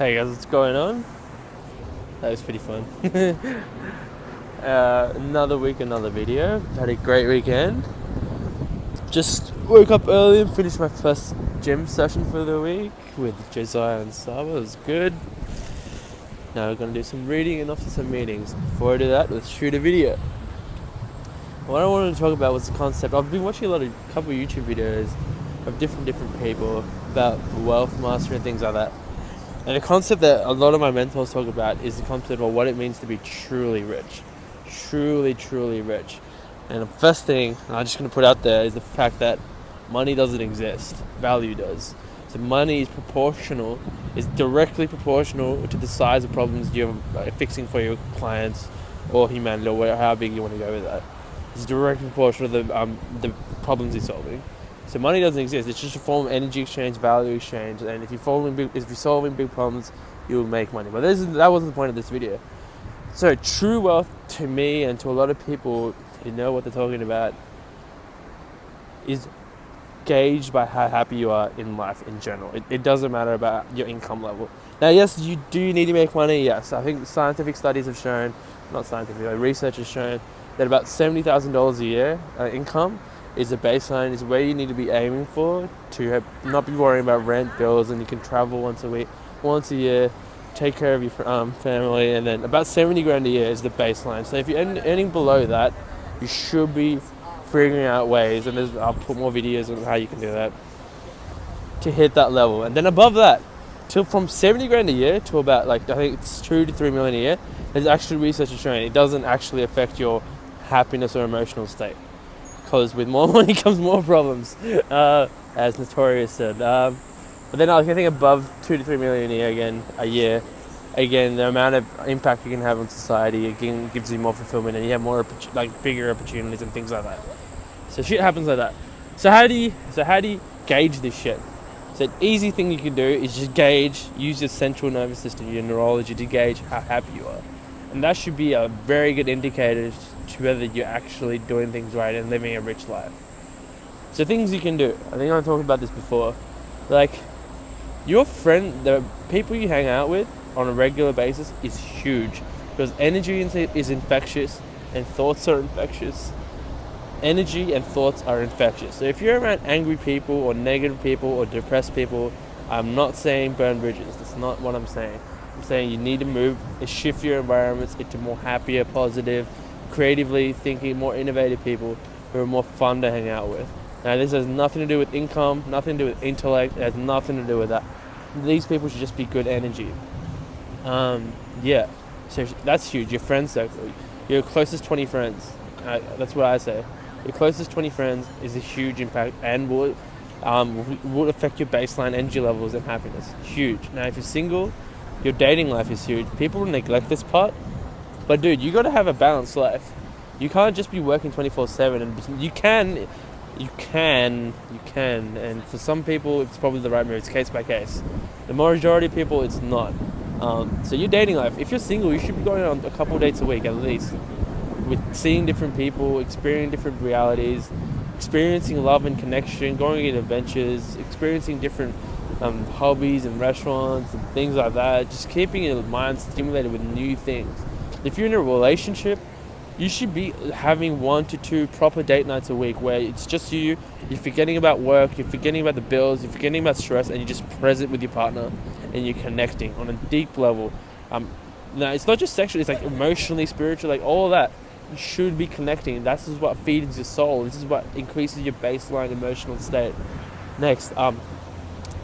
Hey guys, what's going on? That was pretty fun. Another week, another video. Had a great weekend. Just woke up early and finished my first gym session for the week with Josiah and Saba. It was good. Now we're going to do some reading and off to some meetings. Before I do that, let's shoot a video. What I wanted to talk about was the concept. I've been watching a couple of YouTube videos of different people about wealth mastery and things like that. And the concept that a lot of my mentors talk about is the concept of what it means to be truly rich. Truly rich. And the first thing I'm just going to put out there is the fact that money doesn't exist. Value does. So money is directly proportional to the size of problems you're fixing for your clients or humanity, or how big you want to go with that. It's directly proportional to the problems you're solving. So money doesn't exist. It's just a form of energy exchange, value exchange, and if you're solving big problems, you'll make money. But that wasn't the point of this video. So true wealth, to me and to a lot of people who know what they're talking about, is gauged by how happy you are in life in general. It doesn't matter about your income level. Now, yes, you do need to make money. Yes, I think scientific studies have shown, research has shown that about $70,000 a year income is a baseline, is where you need to be aiming for to not be worrying about rent, bills, and you can travel once a year, take care of your family, and then about 70 grand a year is the baseline. So if you're earning below that, you should be figuring out ways, and I'll put more videos on how you can do that to hit that level. And then above that, from 70 grand a year to about I think it's 2 to 3 million a year, there's actually research showing it doesn't actually affect your happiness or emotional state. Because with more money comes more problems, as Notorious said. But then I think above 2 to 3 million a year, the amount of impact you can have on society again gives you more fulfillment, and you have more bigger opportunities and things like that. So shit happens like that. So how do you gauge this shit? So an easy thing you can do is just use your central nervous system, your neurology, to gauge how happy you are, and that should be a very good indicator to whether you're actually doing things right and living a rich life. So things you can do. I think I've talked about this before. Your friend, the people you hang out with on a regular basis is huge, because energy is infectious and thoughts are infectious. Energy and thoughts are infectious. So if you're around angry people or negative people or depressed people, I'm not saying burn bridges. That's not what I'm saying. I'm saying you need to shift your environments into more happier, positive, creatively thinking, more innovative people who are more fun to hang out with. Now, this has nothing to do with income, nothing to do with intellect. It has nothing to do with that. These people should just be good energy. So that's huge. Your friend circle, your closest 20 friends. That's what I say. Your closest 20 friends is a huge impact and will affect your baseline energy levels and happiness. Huge. Now, if you're single, your dating life is huge. People neglect this part. But dude, you got to have a balanced life. You can't just be working 24/7, and you can, and for some people it's probably the right move. It's case by case. The majority of people, it's not. So your dating life, if you're single, you should be going on a couple of dates a week at least, with seeing different people, experiencing different realities, experiencing love and connection, going on adventures, experiencing different hobbies and restaurants and things like that. Just keeping your mind stimulated with new things. If you're in a relationship, you should be having 1 to 2 proper date nights a week where it's just you're forgetting about work, you're forgetting about the bills, you're forgetting about stress, and you're just present with your partner and you're connecting on a deep level. Now, it's not just sexually, it's emotionally, spiritually, all of that. You should be connecting. This is what feeds your soul. This is what increases your baseline emotional state. Next,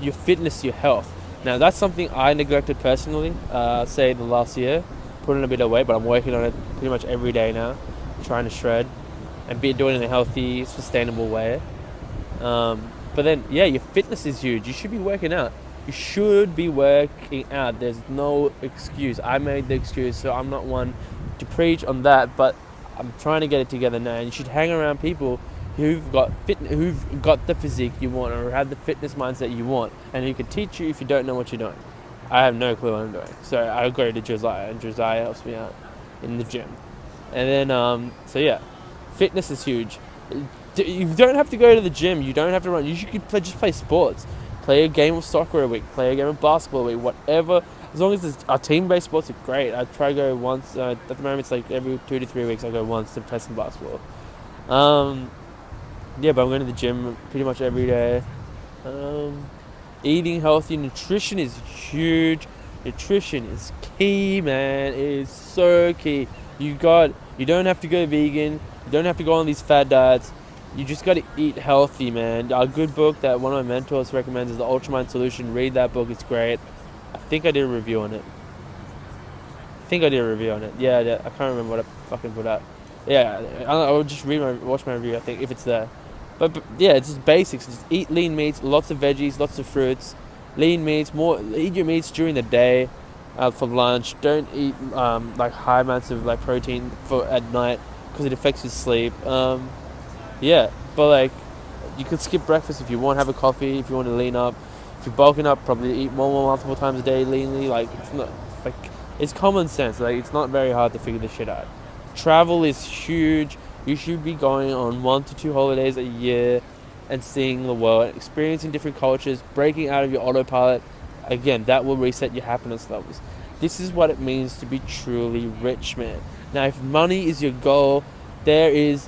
your fitness, your health. Now, that's something I neglected personally, say the last year. Put on a bit of weight, but I'm working on it pretty much every day now, trying to shred and doing it in a healthy, sustainable way. But then, your fitness is huge. You should be working out. There's no excuse. I made the excuse, so I'm not one to preach on that, but I'm trying to get it together now. And you should hang around people who've got the physique you want, or have the fitness mindset you want, and who can teach you if you don't know what you're doing. I have no clue what I'm doing, so I go to Josiah, and Josiah helps me out in the gym. And then, fitness is huge. You don't have to go to the gym. You don't have to run. You should just play sports. Play a game of soccer a week. Play a game of basketball a week. Whatever as long as our team-based sports are great. I try to go once. At the moment, it's like every 2 to 3 weeks I go once to play some basketball. Yeah, but I'm going to the gym pretty much every day. Eating healthy, nutrition is huge. Nutrition is key, man. It is so key. You don't have to go vegan. You don't have to go on these fad diets. You just got to eat healthy, man. A good book that one of my mentors recommends is The Ultramind Solution. Read that book. It's great. I think I did a review on it. Yeah, I can't remember what I fucking put out. Yeah, I'll just watch my review, I think, if it's there. But yeah, it's just basics. Just eat lean meats, lots of veggies, lots of fruits. Lean meats, eat your meats during the day for lunch. Don't eat like high amounts of like protein for at night because it affects your sleep. Yeah, but like you could skip breakfast if you want. Have a coffee if you want to lean up. If you're bulking up, probably eat more multiple times a day leanly. Like it's not like it's common sense. Like it's not very hard to figure this shit out. Travel is huge. You should be going on 1 to 2 holidays a year and seeing the world, experiencing different cultures, breaking out of your autopilot. Again, that will reset your happiness levels. This is what it means to be truly rich, man. Now, if money is your goal, that is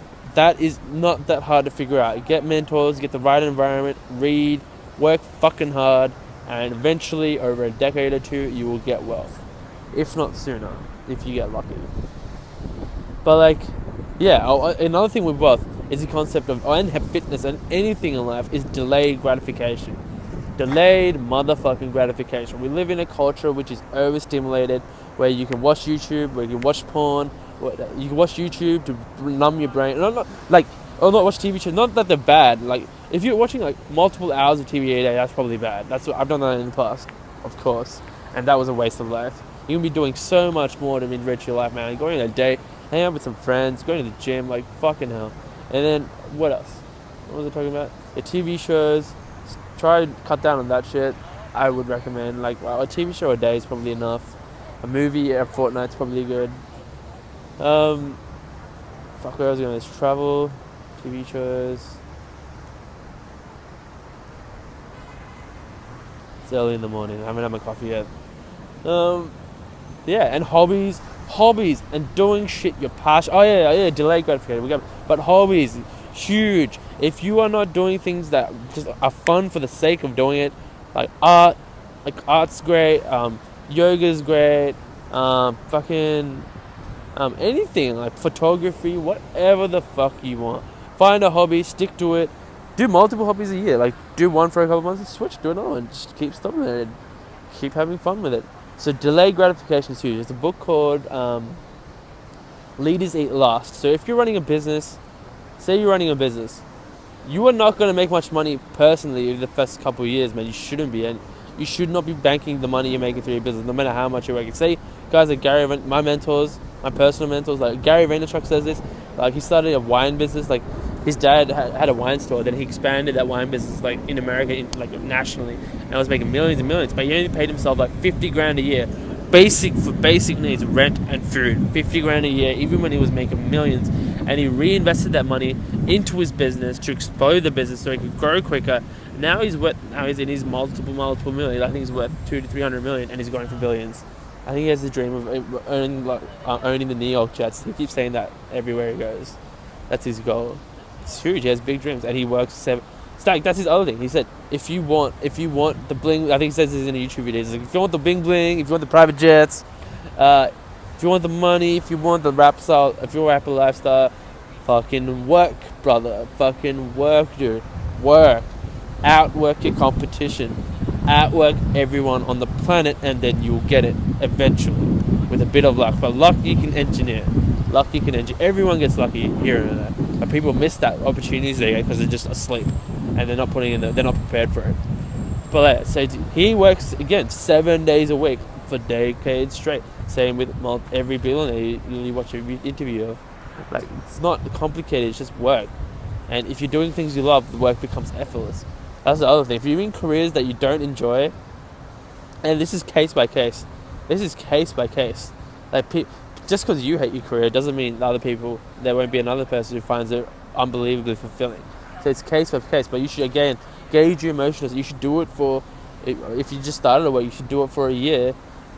not that hard to figure out. Get mentors, get the right environment, read, work fucking hard, and eventually, over a decade or two, you will get wealth. If not sooner, if you get lucky. But like, yeah, another thing with wealth is the concept of, and fitness and anything in life, is delayed gratification. Delayed motherfucking gratification. We live in a culture which is overstimulated, where you can watch YouTube, where you can watch porn, you can watch YouTube to numb your brain. Not watch TV shows. Not that they're bad. Like, if you're watching like multiple hours of TV a day, that's probably bad. That's what I've done that in the past, of course, and that was a waste of life. You can be doing so much more to enrich your life, man. Going on a date, hang out with some friends, going to the gym, like fucking hell. And then what else? What was I talking about? The TV shows. Try to cut down on that shit. I would recommend like a TV show a day is probably enough. A movie a fortnight's probably good. Fuck, where else going? There's travel, TV shows. It's early in the morning. I haven't had my coffee yet. Yeah, and hobbies, and doing shit you're passionate. Oh yeah, delayed gratification. But hobbies, huge. If you are not doing things that just are fun for the sake of doing it, like art's great. Yoga's great. Anything like photography, whatever the fuck you want. Find a hobby, stick to it. Do multiple hobbies a year. Like do one for a couple of months and switch, do another one. Just keep stopping it and keep having fun with it. So delayed gratification is huge. There's a book called Leaders Eat Last. So if you're running a business, say you're running a business, you are not going to make much money personally in the first couple of years, man. You shouldn't be, and you should not be banking the money you're making through your business, no matter how much you're working. Say guys like my mentors, my personal mentors, like Gary Vaynerchuk says this. Like he started a wine business. Like his dad had a wine store, then he expanded that wine business like in America, like nationally, and was making millions and millions. But he only paid himself like $50,000 a year, for basic needs, rent and food. $50,000 a year, even when he was making millions. And he reinvested that money into his business to explode the business so he could grow quicker. Now he's in his multiple million. I think he's worth 200 to 300 million, and he's going for billions. I think he has the dream of owning the New York Jets. He keeps saying that everywhere he goes. That's his goal. It's huge. He has big dreams, and he works 7. That's his other thing. He said, if you want the bling, I think he says this in a YouTube video. He's like, if you want the bling bling, if you want the private jets, if you want the money, if you want the rapper lifestyle, fucking work, brother. Fucking work, dude. Work. Outwork your competition. Outwork everyone on the planet, and then you'll get it eventually with a bit of luck. But luck you can engineer. Everyone gets lucky here and there. But people miss that opportunities they get because they're just asleep and they're not they're not prepared for it. But so he works again 7 days a week for decades straight. Same with every billionaire you watch every interview of. Like, it's not complicated, it's just work. And if you're doing things you love, the work becomes effortless. That's the other thing. If you're in careers that you don't enjoy, and this is case by case. Like, just because you hate your career doesn't mean there won't be another person who finds it unbelievably fulfilling. So it's case by case, but you should, again, gauge your emotions. You should do it for, if you just started a work, you should do it for a year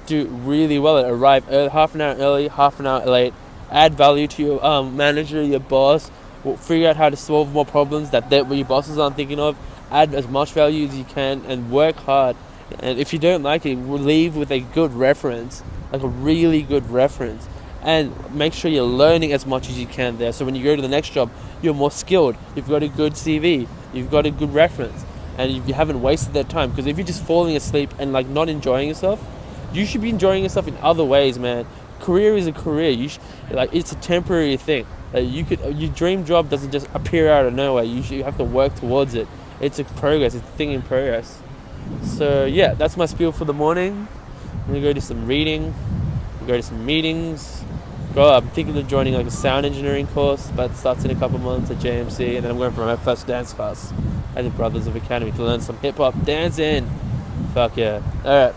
do really well. Arrive early, half an hour early, half an hour late. Add value to your manager, your boss. Figure out how to solve more problems that your bosses aren't thinking of. Add as much value as you can and work hard. And if you don't like it, leave with a good reference, like a really good reference. And make sure you're learning as much as you can there. So when you go to the next job, you're more skilled. You've got a good CV. You've got a good reference. And you haven't wasted that time. Because if you're just falling asleep and like not enjoying yourself, you should be enjoying yourself in other ways, man. Career is a career. It's a temporary thing. Your dream job doesn't just appear out of nowhere. You have to work towards it. It's a progress. It's a thing in progress. So yeah, that's my spiel for the morning. I'm gonna go do some reading, go to some meetings. I'm thinking of joining like a sound engineering course, but it starts in a couple months at JMC, and then I'm going for my first dance class at the Brothers of Academy to learn some hip hop dancing. Fuck yeah! All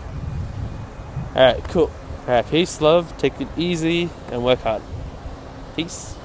right, cool. All right, peace, love. Take it easy and work hard. Peace.